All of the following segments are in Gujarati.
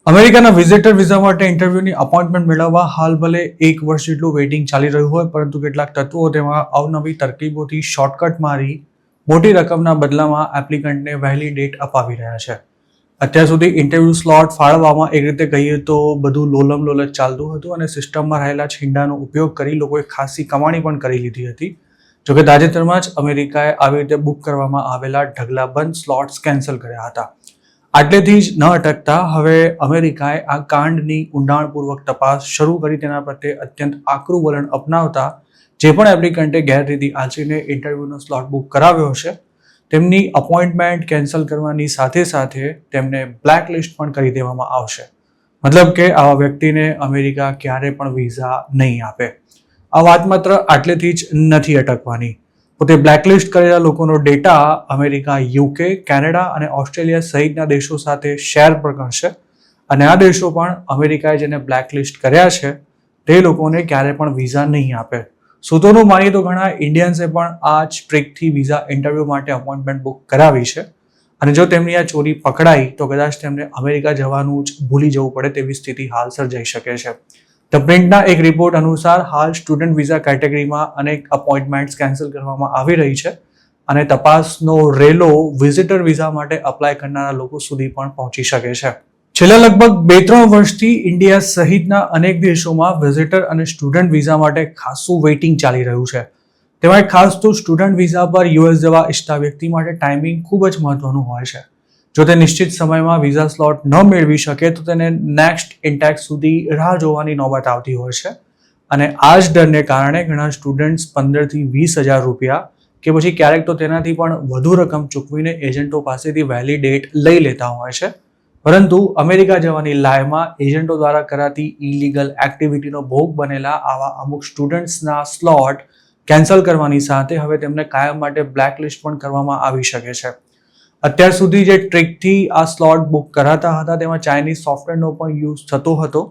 અમેરિકાના વિઝિટર વિઝા માટે ઇન્ટરવ્યુની અપોઇન્ટમેન્ટ મેળવવા હાલ ભલે 1 વર્ષ જેટલું વેઇટિંગ ચાલી રહ્યું હોય, પરંતુ કેટલાક તત્વો તેમાં અવનવી તરકીબોથી શોર્ટકટ મારી મોટી રકમના બદલામાં એપ્લિકન્ટને વહેલી ડેટ અપાવી રહ્યા છે. અત્યાર સુધી ઇન્ટરવ્યુ સ્લોટ ફાળવવામાં એક રીતે કહીએ તો બધું લોલમ લોલચ ચાલતું હતું અને સિસ્ટમમાં રહેલા છીંડાનો ઉપયોગ કરી લોકોએ ખાસી કમાણી પણ કરી લીધી હતી. જોકે તાજેતરમાં જ અમેરિકાએ આવી રીતે બુક કરવામાં આવેલા ઢગલાબંધ સ્લોટ્સ કેન્સલ કર્યા હતા. આટલેથી જ ન અટકતા હવે અમેરિકાએ આ કાંડની ઊંડાણપૂર્વક તપાસ શરૂ કરી તેના પ્રત્યે અત્યંત આકરું વલણ અપનાવતા જે પણ એપ્લિકન્ટે ગેરરીતિ આચરીને ઇન્ટરવ્યુનો સ્લોટ બુક કરાવ્યો હશે તેમની અપોઇન્ટમેન્ટ કેન્સલ કરવાની સાથે સાથે તેમને બ્લેકલિસ્ટ પણ કરી દેવામાં આવશે. મતલબ કે આવા વ્યક્તિને અમેરિકા ક્યારે પણ વિઝા નહીં આપે. આ વાત માત્ર આટલેથી જ નથી અટકવાની. પોતે બ્લેકલિસ્ટ કરેલા લોકોનો ડેટા અમેરિકા, યુકે, કેનેડા અને ઓસ્ટ્રેલિયા સહિતના દેશો સાથે શેર પણ કરશે અને આ દેશો પણ અમેરિકાએ જેને બ્લેકલિસ્ટ કર્યા છે તે લોકોને ક્યારે પણ વિઝા નહીં આપે. સૂત્રોનું માનીએ તો ઘણા ઇન્ડિયન્સે પણ આ જ ટ્રીકથી વિઝા ઇન્ટરવ્યૂ માટે અપોઇન્ટમેન્ટ બુક કરાવી છે અને જો તેમની આ ચોરી પકડાઈ તો કદાચ તેમને અમેરિકા જવાનું જ ભૂલી જવું પડે તેવી સ્થિતિ હાલ સર્જાઈ શકે છે. ધ પ્રિન્ટના એક રિપોર્ટ અનુસાર હાલ સ્ટુડન્ટ વિઝા કેટેગરીમાં અનેક અપોઇન્ટમેન્ટ્સ કેન્સલ કરવામાં આવી રહી છે અને તપાસનો રેલો વિઝિટર વિઝા માટે અપ્લાય કરનારા લોકો સુધી પણ પહોંચી શકે છે. છેલ્લા લગભગ 2-3 વર્ષથી ઇન્ડિયા સહિતના અનેક દેશોમાં વિઝિટર અને સ્ટુડન્ટ વિઝા માટે ખાસું વેઇટિંગ ચાલી રહ્યું છે. તેમાં ખાસ તો સ્ટુડન્ટ વિઝા પર યુએસ જવા ઈચ્છતા વ્યક્તિ માટે ટાઈમિંગ ખૂબ જ મહત્વનું હોય છે. જો તે નિશ્ચિત સમયમાં વિઝા સ્લોટ ન મેળવી શકે તો તેને નેક્સ્ટ ઇન્ટેક સુધી રાહ જોવાની નોબત આવતી હોય છે અને આ જ ડરને કારણે ઘણા સ્ટુડન્ટ્સ 15,000 થી 20,000 રૂપિયા કે પછી ક્યારેક તો તેનાથી પણ વધુ રકમ ચૂકવીને એજન્ટો પાસેથી વહેલી ડેટ લઈ લેતા હોય છે. પરંતુ અમેરિકા જવાની લાયમાં એજન્ટો દ્વારા કરાતી ઇલીગલ એક્ટિવિટીનો ભોગ બનેલા આવા અમુક સ્ટુડન્ટ્સના સ્લોટ કેન્સલ કરવાની સાથે હવે તેમને કાયમ માટે બ્લેકલિસ્ટ પણ કરવામાં આવી શકે છે. અત્યાર સુધી જે ટ્રીકથી આ સ્લોટ બુક કરાતા હતા તેમાં ચાઇનીઝ સોફ્ટવેરનો પણ યુઝ થતો હતો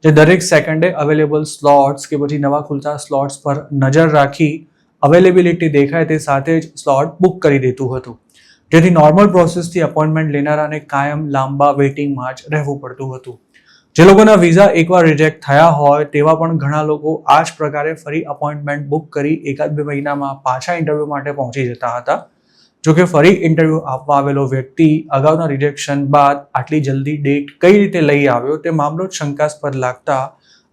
જે દરેક સેકન્ડે અવેલેબલ સ્લોટ્સ કે પછી નવા ખુલતા સ્લોટ્સ પર નજર રાખી અવેલેબિલિટી દેખાય તે સાથે જ સ્લોટ બુક કરી દેતું હતું, જેથી નોર્મલ પ્રોસેસથી અપોઇન્ટમેન્ટ લેનારાને કાયમ લાંબા વેઇટિંગમાં જ રહેવું પડતું હતું. જે લોકોના વિઝા એકવાર રિજેક્ટ થયા હોય તેવા પણ ઘણા લોકો આ જ પ્રકારે ફરી અપોઇન્ટમેન્ટ બુક કરી 1-2 મહિનામાં પાછા ઇન્ટરવ્યૂ માટે પહોંચી જતા હતા. જોકે ફરી ઇન્ટરવ્યૂ આપવા આવેલો વ્યક્તિ અગાઉના રિજેક્શન બાદ આટલી જલ્દી ડેટ કઈ રીતે લઈ આવ્યો તે મામલો જ શંકાસ્પદ લાગતા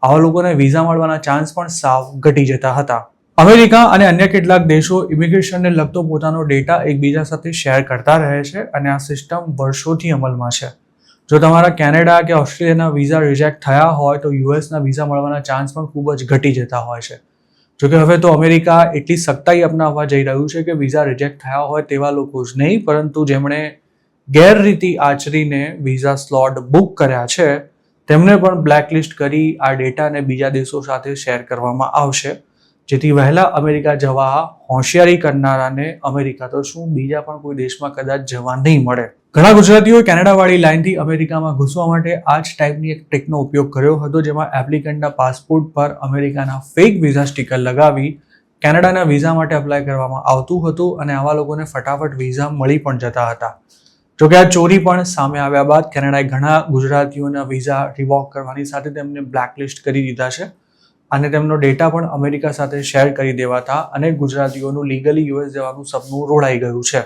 આવા લોકોને વિઝા મળવાના ચાન્સ પણ સાવ ઘટી જતા હતા. અમેરિકા અને અન્ય કેટલાક દેશો ઇમિગ્રેશનને લગતો પોતાનો ડેટા એકબીજા સાથે શેર કરતા રહે છે અને આ સિસ્ટમ વર્ષોથી અમલમાં છે. જો તમારા કેનેડા કે ઓસ્ટ્રેલિયાના વિઝા રિજેક્ટ થયા હોય તો યુએસના વિઝા મળવાના ચાન્સ પણ ખૂબ જ ઘટી જતા હોય છે. જોકે હવે તો અમેરિકા એટલી સખ્તાઈ અપનાવવા જઈ રહ્યું છે કે વિઝા રિજેક્ટ થયા હોય તેવા લોકો જ નહીં પરંતુ જેમણે ગેરરીતિ આચરીને વિઝા સ્લોટ બુક કર્યા છે તેમને પણ બ્લેકલિસ્ટ કરી આ ડેટાને બીજા દેશો સાથે શેર કરવામાં આવશે, જેથી વહેલા અમેરિકા જવા હોશિયારી કરનારાને અમેરિકા તો શું બીજા પણ કોઈ દેશમાં કદાચ જવા નહીં મળે. ઘણા ગુજરાતીઓએ કેનેડાવાળી લાઇનથી અમેરિકામાં ઘૂસવા માટે આ જ ટાઈપની એક ટ્રીકનો ઉપયોગ કર્યો હતો, જેમાં એપ્લિકન્ટના પાસપોર્ટ પર અમેરિકાના ફેક વિઝા સ્ટીકર લગાવી કેનેડાના વિઝા માટે અપ્લાય કરવામાં આવતું હતું અને આવા લોકોને ફટાફટ વિઝા મળી પણ જતા હતા. જોકે આ ચોરી પણ સામે આવ્યા બાદ કેનેડાએ ઘણા ગુજરાતીઓના વિઝા રિવોક કરવાની સાથે તેમને બ્લેકલિસ્ટ કરી દીધા છે અને તેમનો ડેટા પણ અમેરિકા સાથે શેર કરી દેવાતા અનેક ગુજરાતીઓનું લીગલી યુએસ જવાનું સપનું રોડાઈ ગયું છે.